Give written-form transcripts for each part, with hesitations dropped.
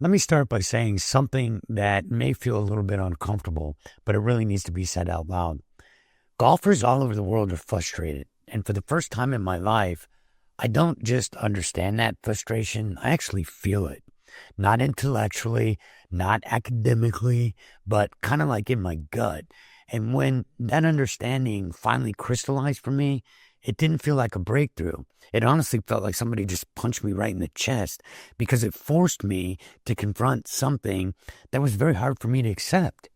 Let me start by saying something that may feel a little bit uncomfortable, but it really needs to be said out loud. Golfers all over the world are frustrated. And for the first time in my life, I don't just understand that frustration, I actually feel it. Not intellectually, not academically, but kind of like in my gut. And when that understanding finally crystallized for me, it didn't feel like a breakthrough. It honestly felt like somebody just punched me right in the chest because it forced me to confront something that was very hard for me to accept.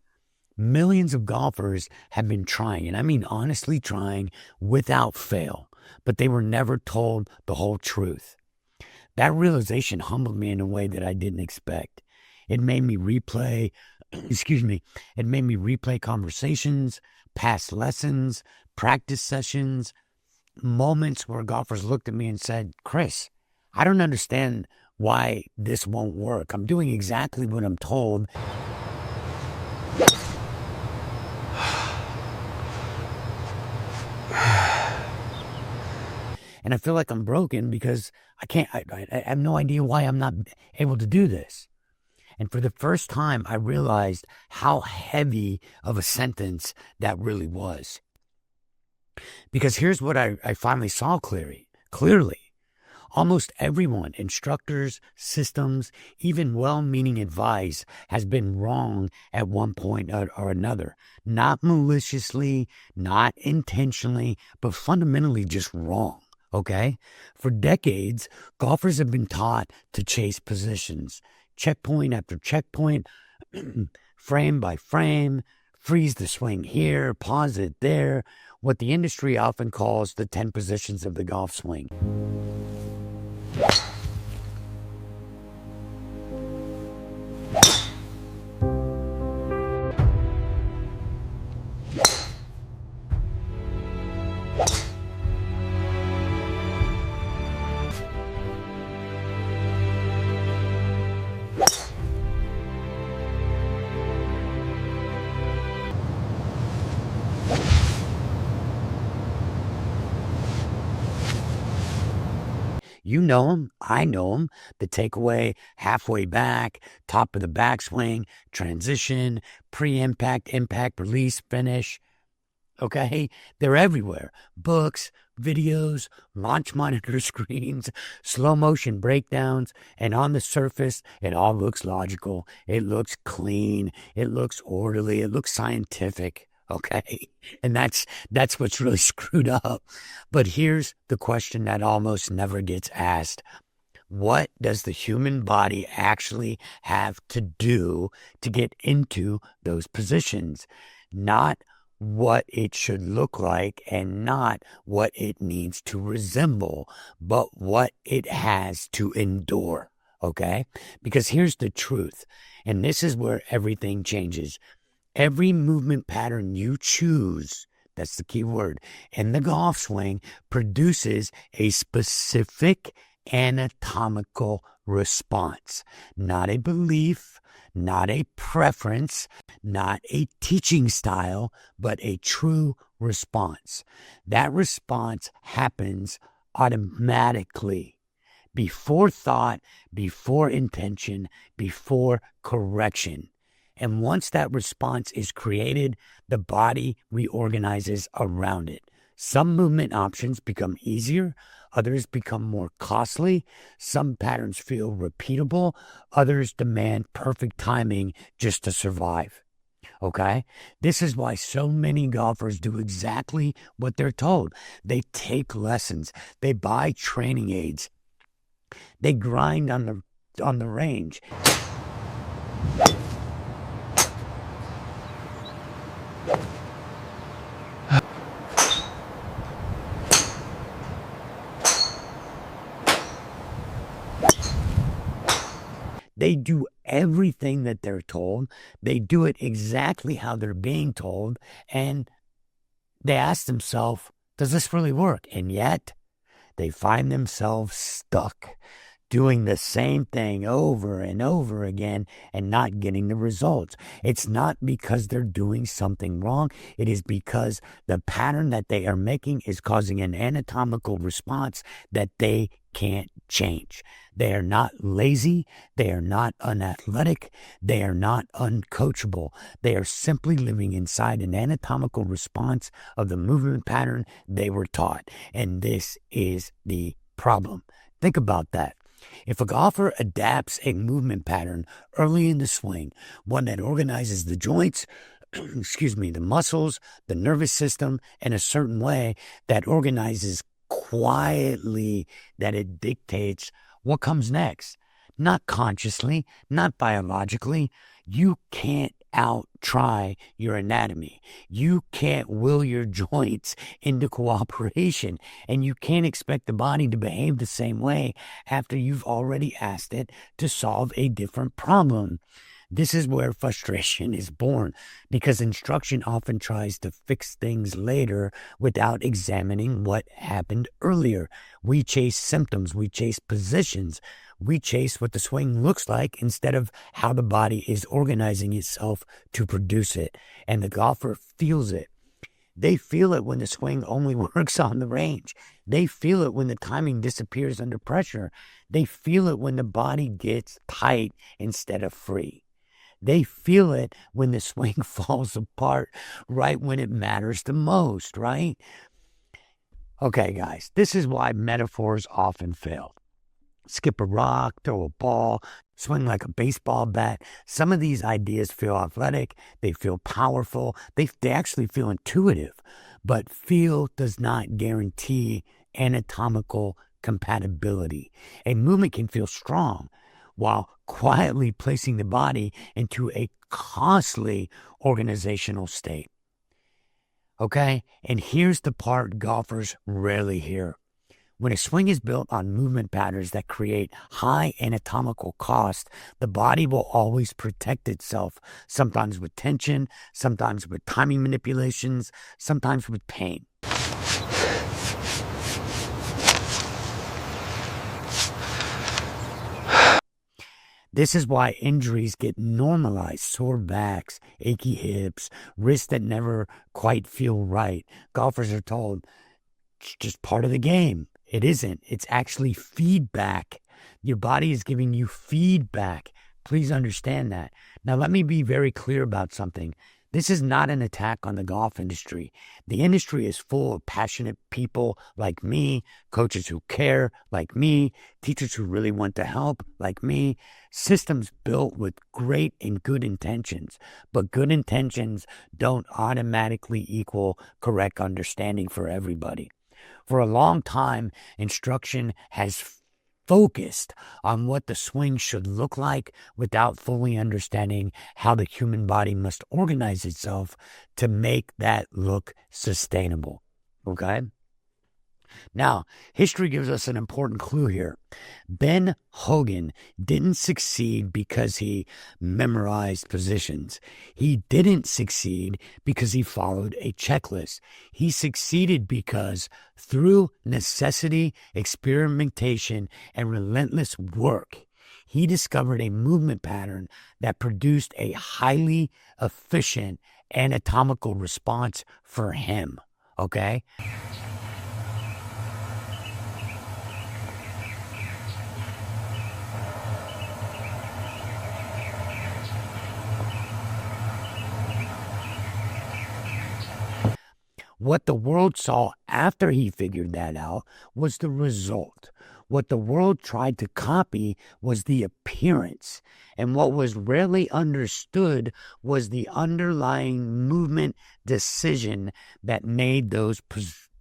Millions of golfers have been trying, and I mean honestly trying, without fail, but they were never told the whole truth. That realization humbled me in a way that I didn't expect. It made me replay, it made me replay conversations, past lessons, practice sessions, moments where golfers looked at me and said, Chris, I don't understand why this won't work. I'm doing exactly what I'm told. And I feel like I'm broken because I have no idea why I'm not able to do this. And for the first time, I realized how heavy of a sentence that really was. Because here's what I finally saw clearly. Almost everyone, instructors, systems, even well-meaning advice has been wrong at one point or another. Not maliciously, not intentionally, but fundamentally just wrong. Okay? For decades, golfers have been taught to chase positions, checkpoint after checkpoint, frame by frame, freeze the swing here, pause it there, what the industry often calls the 10 positions of the golf swing. You know them. I know them. The takeaway, halfway back, top of the backswing, transition, pre-impact, impact, release, finish. Okay? They're everywhere. Books, videos, launch monitor screens, slow motion breakdowns, and on the surface, it all looks logical. It looks clean. It looks orderly. It looks scientific. Okay. And that's what's really screwed up. But here's the question that almost never gets asked. What does the human body actually have to do to get into those positions? Not what it should look like and not what it needs to resemble, but what it has to endure. Okay? Because here's the truth. And this is where everything changes. Every movement pattern you choose, that's the key word, in the golf swing produces a specific anatomical response. Not a belief, not a preference, not a teaching style, but a true response. That response happens automatically, before thought, before intention, before correction. And once that response is created, the body reorganizes around it. Some movement options become easier, others become more costly, some patterns feel repeatable, others demand perfect timing just to survive. Okay? This is why so many golfers do exactly what they're told. They take lessons, they buy training aids, they grind on the range. They do everything that they're told. They do it exactly how they're being told. And they ask themselves, does this really work? And yet they find themselves stuck doing the same thing over and over again and not getting the results. It's not because they're doing something wrong. It is because the pattern that they are making is causing an anatomical response that they can't change. They are not lazy. They are not unathletic. They are not uncoachable. They are simply living inside an anatomical response of the movement pattern they were taught. And this is the problem. Think about that. If a golfer adapts a movement pattern early in the swing, one that organizes the joints, the muscles, the nervous system in a certain way that organizes quietly, that it dictates what comes next. Not consciously, not biologically. You can't out-try your anatomy. You can't will your joints into cooperation, and you can't expect the body to behave the same way after you've already asked it to solve a different problem. This is where frustration is born, because instruction often tries to fix things later without examining what happened earlier. We chase symptoms, we chase positions, we chase what the swing looks like instead of how the body is organizing itself to produce it. And the golfer feels it. They feel it when the swing only works on the range. They feel it when the timing disappears under pressure. They feel it when the body gets tight instead of free. They feel it when the swing falls apart right when it matters the most, right? Okay, guys, this is why metaphors often fail. Skip a rock, throw a ball, swing like a baseball bat. Some of these ideas feel athletic. They feel powerful. They actually feel intuitive. But feel does not guarantee anatomical compatibility. A movement can feel strong while quietly placing the body into a costly organizational state. Okay? And here's the part golfers rarely hear. When a swing is built on movement patterns that create high anatomical cost, the body will always protect itself, sometimes with tension, sometimes with timing manipulations, sometimes with pain. This is why injuries get normalized: sore backs, achy hips, wrists that never quite feel right. Golfers are told it's just part of the game. It isn't. It's actually feedback. Your body is giving you feedback. Please understand that. Now, let me be very clear about something. This is not an attack on the golf industry. The industry is full of passionate people like me, coaches who care like me, teachers who really want to help like me, systems built with great and good intentions. But good intentions don't automatically equal correct understanding for everybody. For a long time, instruction has focused on what the swing should look like without fully understanding how the human body must organize itself to make that look sustainable. Okay? Now, history gives us an important clue here. Ben Hogan didn't succeed because he memorized positions. He didn't succeed because he followed a checklist. He succeeded because through necessity, experimentation, and relentless work, he discovered a movement pattern that produced a highly efficient anatomical response for him. Okay? What the world saw after he figured that out was the result. What the world tried to copy was the appearance. And what was rarely understood was the underlying movement decision that made those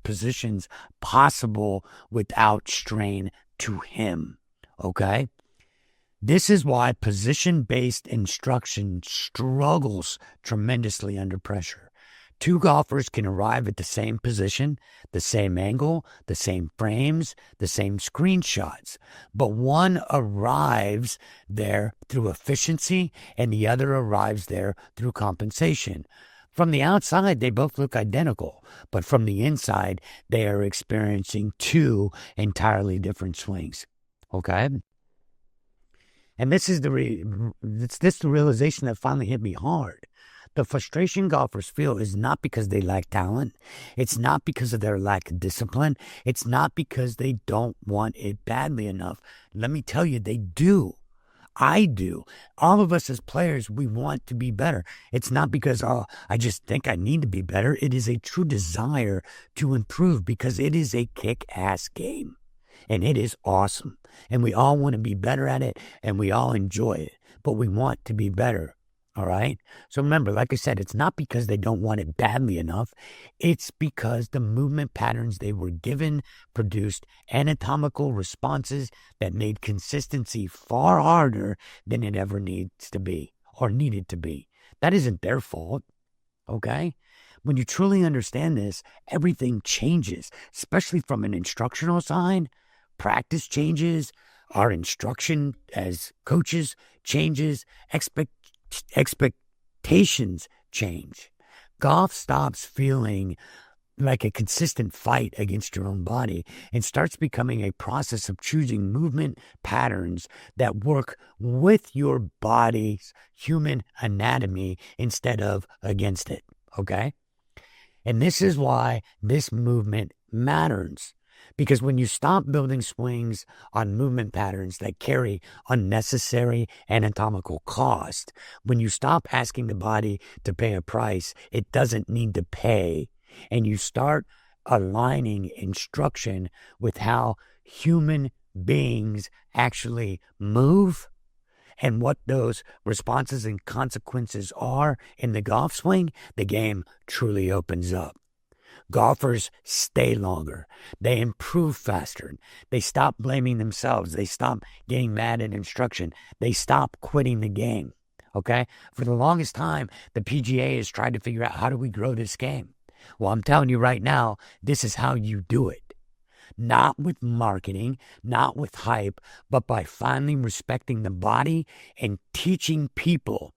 positions possible without strain to him. Okay? This is why position-based instruction struggles tremendously under pressure. Two golfers can arrive at the same position, the same angle, the same frames, the same screenshots, but one arrives there through efficiency and the other arrives there through compensation. From the outside, they both look identical, but from the inside, they are experiencing two entirely different swings. Okay? And this is the realization that finally hit me hard. The frustration golfers feel is not because they lack talent. It's not because of their lack of discipline. It's not because they don't want it badly enough. Let me tell you, they do. I do. All of us as players, we want to be better. It's not because, oh, I just think I need to be better. It is a true desire to improve because it is a kick-ass game. And it is awesome. And we all want to be better at it, and we all enjoy it. But we want to be better. All right? So remember, like I said, it's not because they don't want it badly enough. It's because the movement patterns they were given produced anatomical responses that made consistency far harder than it ever needs to be or needed to be. That isn't their fault. Okay? When you truly understand this, everything changes, especially from an instructional side. Practice changes. Our instruction as coaches changes. Expectations change. Golf stops feeling like a consistent fight against your own body and starts becoming a process of choosing movement patterns that work with your body's human anatomy instead of against it. Okay? And this is why this movement matters. Because when you stop building swings on movement patterns that carry unnecessary anatomical cost, when you stop asking the body to pay a price it doesn't need to pay, and you start aligning instruction with how human beings actually move and what those responses and consequences are in the golf swing, the game truly opens up. Golfers stay longer. They improve faster. They stop blaming themselves. They stop getting mad at instruction. They stop quitting the game. Okay? For the longest time, the PGA has tried to figure out, how do we grow this game? Well, I'm telling you right now, this is how you do it. Not with marketing, not with hype, but by finally respecting the body and teaching people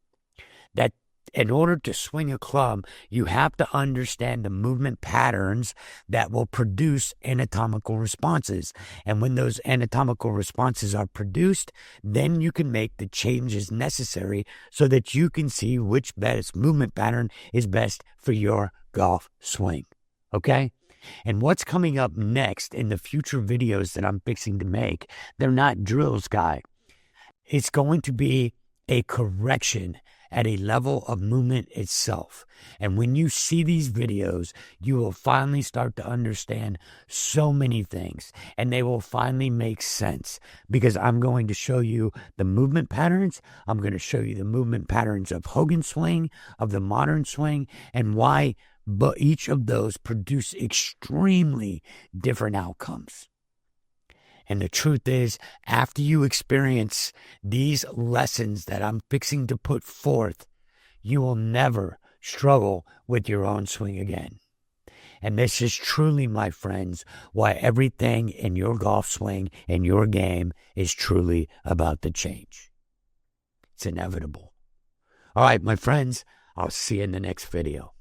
that in order to swing a club, you have to understand the movement patterns that will produce anatomical responses. And when those anatomical responses are produced, then you can make the changes necessary so that you can see which best movement pattern is best for your golf swing. Okay? And what's coming up next in the future videos that I'm fixing to make, they're not drills, guy. It's going to be a correction at a level of movement itself. And when you see these videos, you will finally start to understand so many things, and they will finally make sense, because I'm going to show you the movement patterns. I'm going to show you the movement patterns of Hogan's swing, of the modern swing, and why each of those produce extremely different outcomes. And the truth is, after you experience these lessons that I'm fixing to put forth, you will never struggle with your own swing again. And this is truly, my friends, why everything in your golf swing and your game is truly about to change. It's inevitable. All right, my friends, I'll see you in the next video.